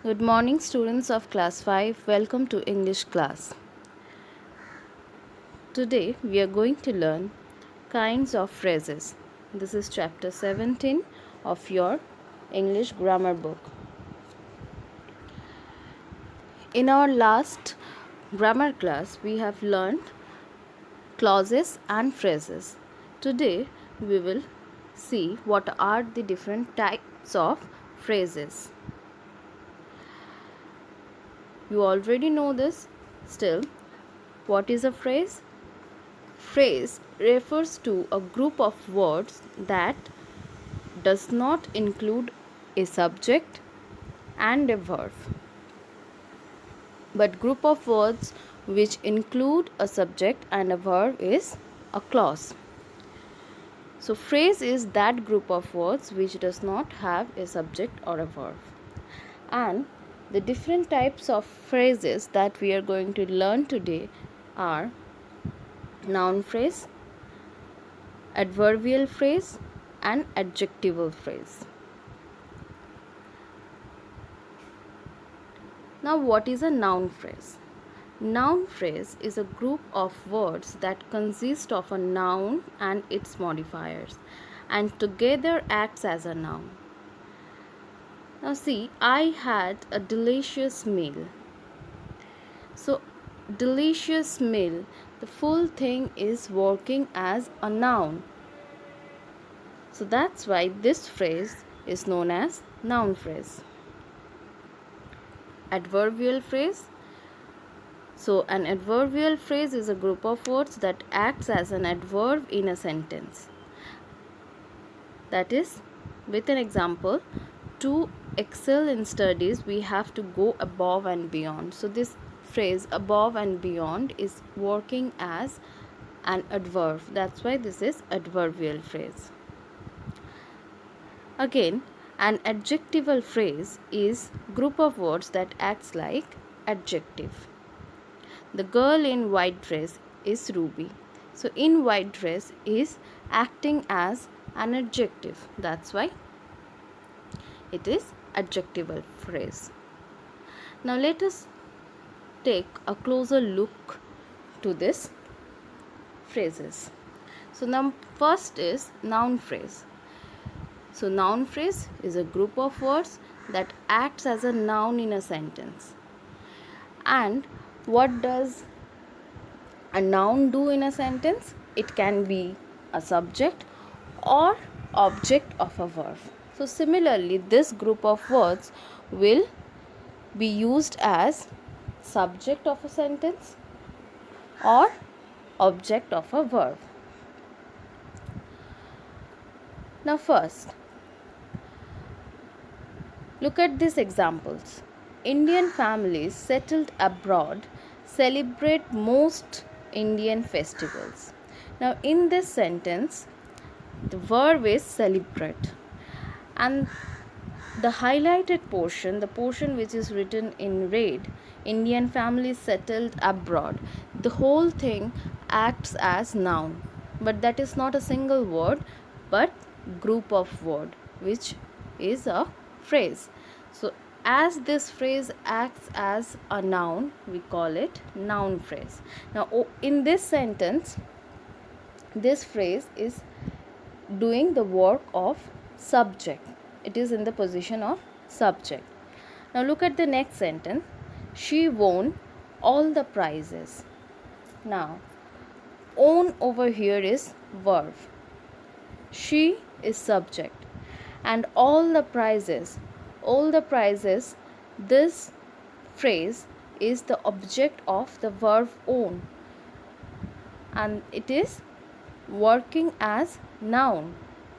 Good morning, students of class 5. Welcome to English class. Today we are going to learn kinds of phrases. This is chapter 17 of your English grammar book. In our last grammar class, we have learned clauses and phrases. Today we will see what are the different types of phrases. You already know this. Still, what is a phrase? Phrase refers to a group of words that does not include a subject and a verb, but group of words which include a subject and a verb is a clause. So phrase is that group of words which does not have a subject or a verb. And the different types of phrases that we are going to learn today are noun phrase, adverbial phrase, and adjectival phrase. Now, what is a noun phrase? Noun phrase is a group of words that consist of a noun and its modifiers and together acts as a noun. Now see, I had a delicious meal. So delicious meal, the full thing is working as a noun. So that's why this phrase is known as noun phrase. Adverbial phrase. So an adverbial phrase is a group of words that acts as an adverb in a sentence. That is, with an example, to excel in studies we have to go above and beyond. So this phrase above and beyond is working as an adverb. That's why this is adverbial phrase. Again, an adjectival phrase is group of words that acts like adjective. The girl in white dress is Ruby. So in white dress is acting as an adjective. That's why it is adjectival phrase. Now let us take a closer look to this phrases. So now first is noun phrase. So noun phrase is a group of words that acts as a noun in a sentence. And what does a noun do in a sentence? It can be a subject or object of a verb. So similarly, this group of words will be used as subject of a sentence or object of a verb. Now first, look at these examples. Indian families settled abroad celebrate most Indian festivals. Now in this sentence, the verb is celebrate, and the highlighted portion, the portion which is written in red, Indian families settled abroad, the whole thing acts as noun, but that is not a single word but group of word which is a phrase. So as this phrase acts as a noun, we call it noun phrase. Now in this sentence, this phrase is doing the work of subject. It is in the position of subject. Now look at the next sentence. She won all the prizes. Now own over here is verb. She is subject. And all the prizes, this phrase is the object of the verb own. And it is working as noun.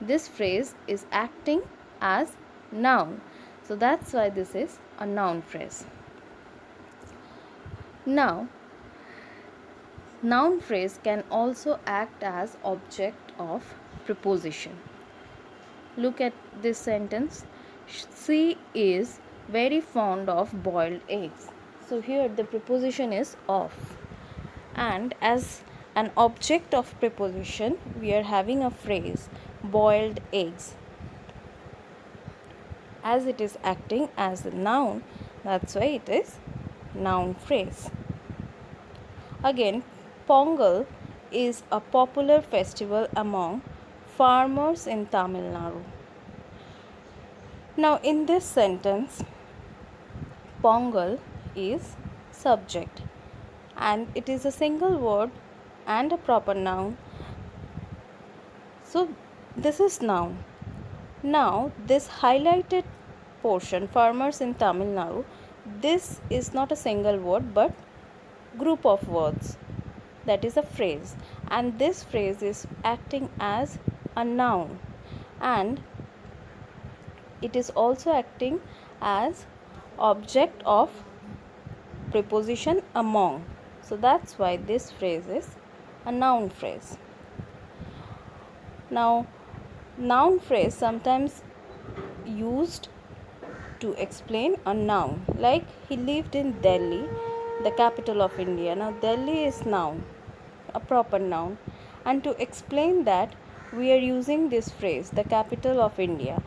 This phrase is acting as noun. So that's why this is a noun phrase. Now, noun phrase can also act as object of preposition. Look at this sentence. She is very fond of boiled eggs. So here the preposition is of. And as an object of preposition, we are having a phrase boiled eggs. As it is acting as a noun, That's why it is noun phrase. Again, Pongal is a popular festival among farmers in Tamil Nadu. Now, in this sentence, Pongal is subject and it is a single word and a proper noun. So, this is noun. Now, this highlighted portion, farmers in Tamil Nadu, this is not a single word but group of words. That is a phrase, and this phrase is acting as a noun, and it is also acting as object of preposition among. So that's why this phrase is a noun phrase. Now, noun phrase sometimes used to explain a noun, like he lived in Delhi, the capital of India. Now Delhi is noun, a proper noun, and to explain that we are using this phrase, the capital of India.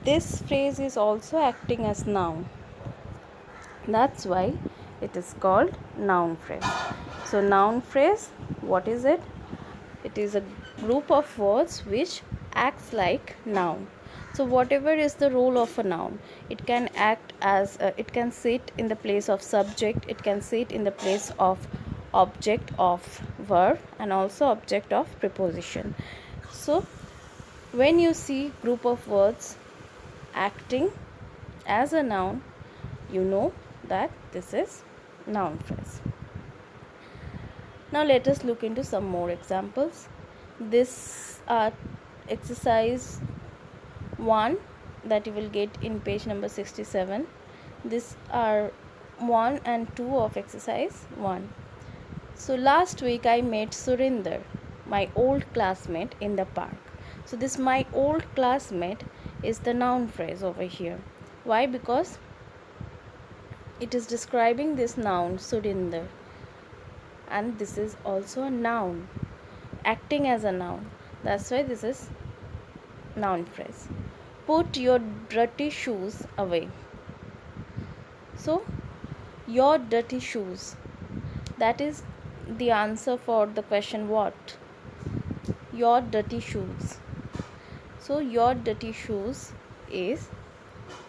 This phrase is also acting as noun. That's why it is called noun phrase. So noun phrase, what is it? It is a group of words which acts like noun. So whatever is the role of a noun, it can act as it can sit in the place of subject, it can sit in the place of object of verb, and also object of preposition. So when you see group of words acting as a noun, you know that this is noun phrase. Now let us look into some more examples. This exercise 1 that you will get in page number 67. These are 1 and 2 of exercise 1. So last week I met Surinder, my old classmate, in the park. So this my old classmate is the noun phrase over here. Why? Because it is describing this noun Surinder, and this is also a noun, acting as a noun. That's why this is noun phrase. Put your dirty shoes away. So your dirty shoes, that is the answer for the question what? Your dirty shoes. So your dirty shoes is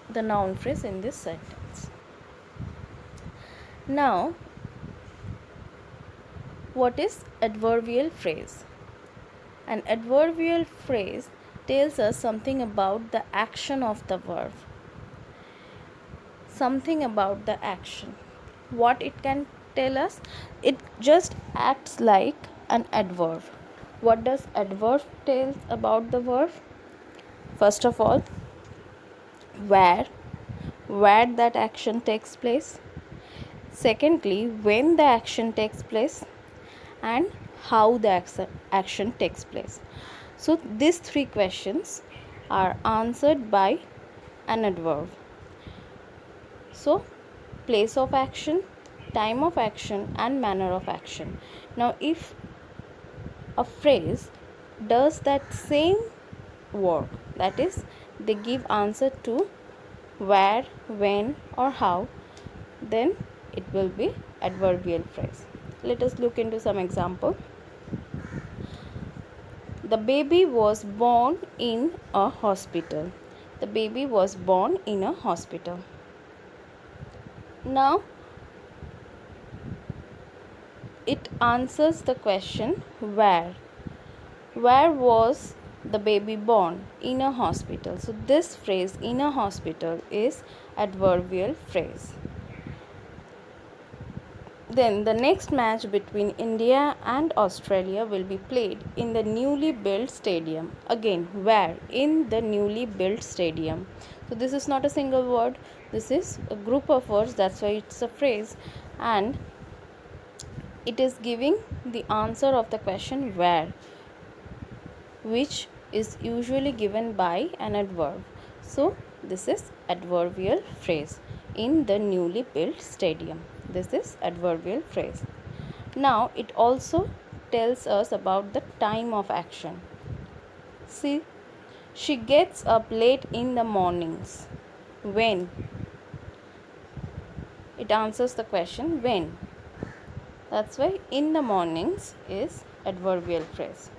the noun phrase in this sentence. Now, what is adverbial phrase? An adverbial phrase tells us something about the action of the verb. Something about the action. What it can tell us? It just acts like an adverb. What does adverb tell about the verb? First of all, where that action takes place. Secondly, when the action takes place, and how the action takes place. So these three questions are answered by an adverb. So place of action, time of action, and manner of action. Now if a phrase does that same work, that is they give answer to where, when, or how, then it will be adverbial phrase. Let us look into some example. The baby was born in a hospital. The baby was born in a hospital. Now it answers the question where. Where was the baby born? In a hospital. So this phrase in a hospital is adverbial phrase. Then the next match between India and Australia will be played in the newly built stadium. Again, where? In the newly built stadium. So this is not a single word. This is a group of words. That's why it's a phrase. And it is giving the answer of the question where, which is usually given by an adverb. So this is adverbial phrase. In the newly built stadium. This is adverbial phrase. Now it also tells us about the time of action. See, she gets up late in the mornings. When? it answers the question when. That's why in the mornings is adverbial phrase.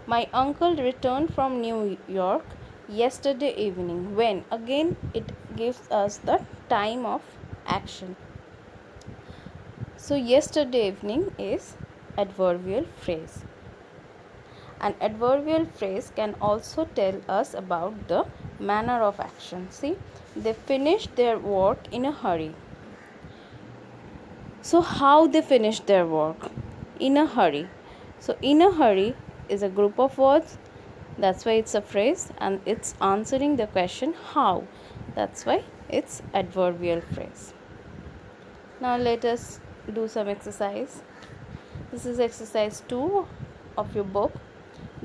My uncle returned from New York yesterday evening. When? Again, it gives us the time of action. So, yesterday evening is adverbial phrase. An adverbial phrase can also tell us about the manner of action. See, they finished their work in a hurry. So, how they finished their work? In a hurry. So, in a hurry is a group of words. That's why it's a phrase, and it's answering the question how. That's why it's adverbial phrase. Now, let us do some exercise. This is exercise 2 of your book.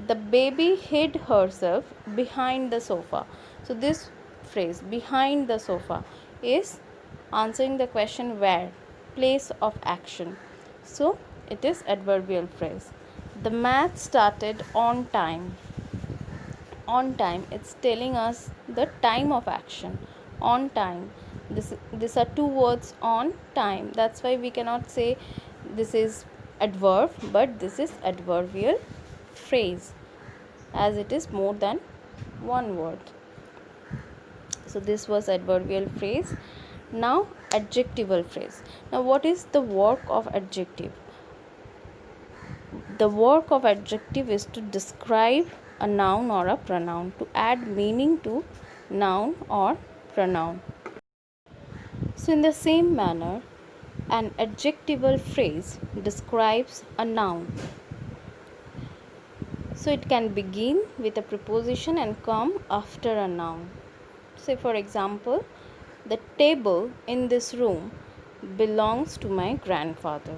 The baby hid herself behind the sofa. So, this phrase behind the sofa is answering the question where, place of action. So, it is adverbial phrase. The math started on time. On time, it's telling us the time of action. On time. These are two words, on time. That's why we cannot say this is adverb, but this is adverbial phrase, as it is more than one word. So this was adverbial phrase. Now adjectival phrase. Now what is the work of adjective? The work of adjective is to describe a noun or a pronoun, to add meaning to noun or pronoun. So in the same manner, an adjectival phrase describes a noun. So it can begin with a preposition and come after a noun. Say for example, the table in this room belongs to my grandfather.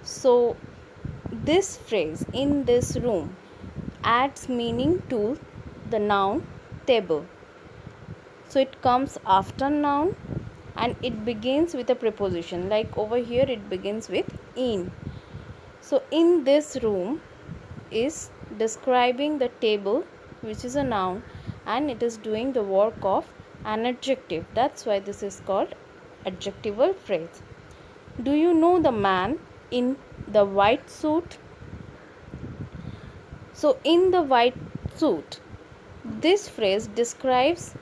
So this phrase in this room adds meaning to the noun table. So it comes after noun and it begins with a preposition. Like over here it begins with in. So in this room is describing the table, which is a noun, and it is doing the work of an adjective. That's why this is called adjectival phrase. Do you know the man in the white suit? So in the white suit, this phrase describes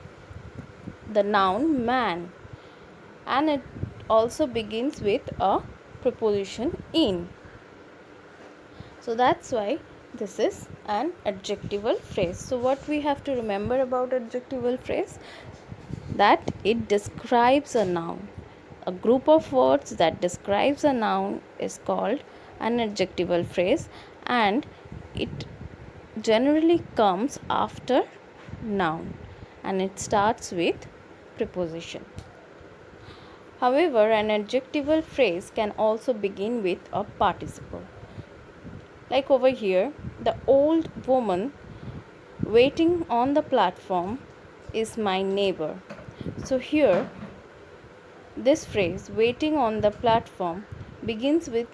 the noun man, and it also begins with a preposition in. So that's why this is an adjectival phrase. So what we have to remember about adjectival phrase? That it describes a noun. A group of words that describes a noun is called an adjectival phrase, and it generally comes after noun and it starts with preposition. However, an adjectival phrase can also begin with a participle. Like over here, the old woman waiting on the platform is my neighbor. So here, this phrase waiting on the platform begins with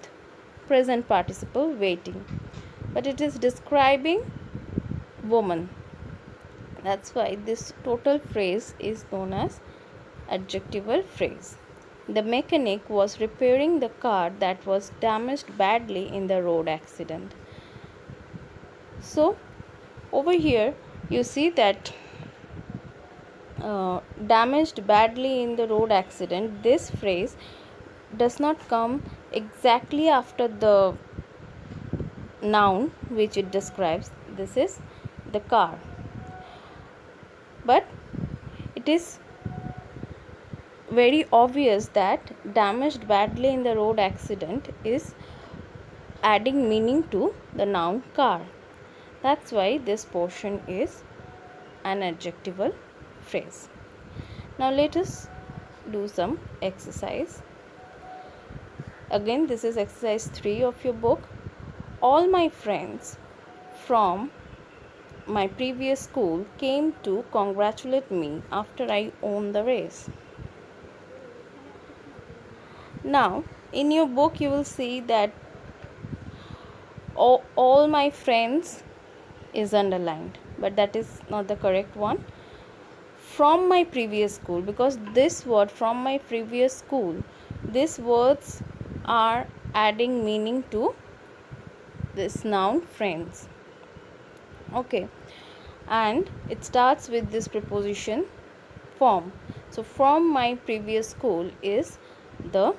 present participle waiting, but it is describing woman. That's why this total phrase is known as adjectival phrase. The mechanic was repairing the car that was damaged badly in the road accident. So over here you see that damaged badly in the road accident, this phrase does not come exactly after the noun which it describes. This is the car, but it is very obvious that damaged badly in the road accident is adding meaning to the noun car. That's why this portion is an adjectival phrase. Now let us do some exercise. Again, this is exercise 3 of your book. All my friends from my previous school came to congratulate me after I won the race. Now, in your book, you will see that all my friends is underlined, but that is not the correct one. From my previous school, because this word from my previous school these words are adding meaning to this noun friends. Okay, and it starts with this preposition from. So from my previous school is the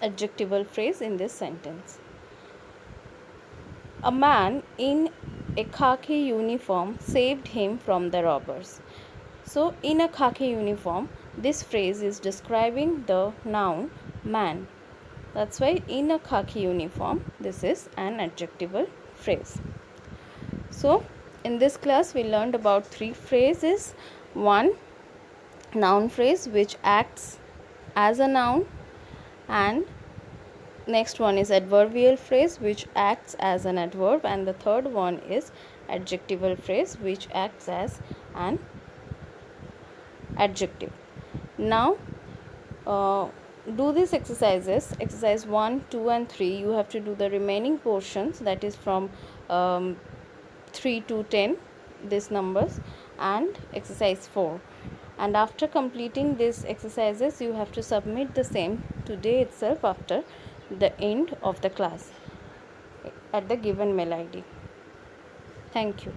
adjectival phrase in this sentence. A man in a khaki uniform saved him from the robbers. So in a khaki uniform, this phrase is describing the noun man. That's why in a khaki uniform, this is an adjectival phrase. So in this class we learned about three phrases. One, noun phrase which acts as a noun, and next one is adverbial phrase which acts as an adverb, and the third one is adjectival phrase which acts as an adjective. Now do these exercises, exercise 1, 2 and 3. You have to do the remaining portions, that is from 3 to 10, these numbers, and exercise 4. And after completing these exercises, you have to submit the same today itself after the end of the class at the given mail ID. Thank you.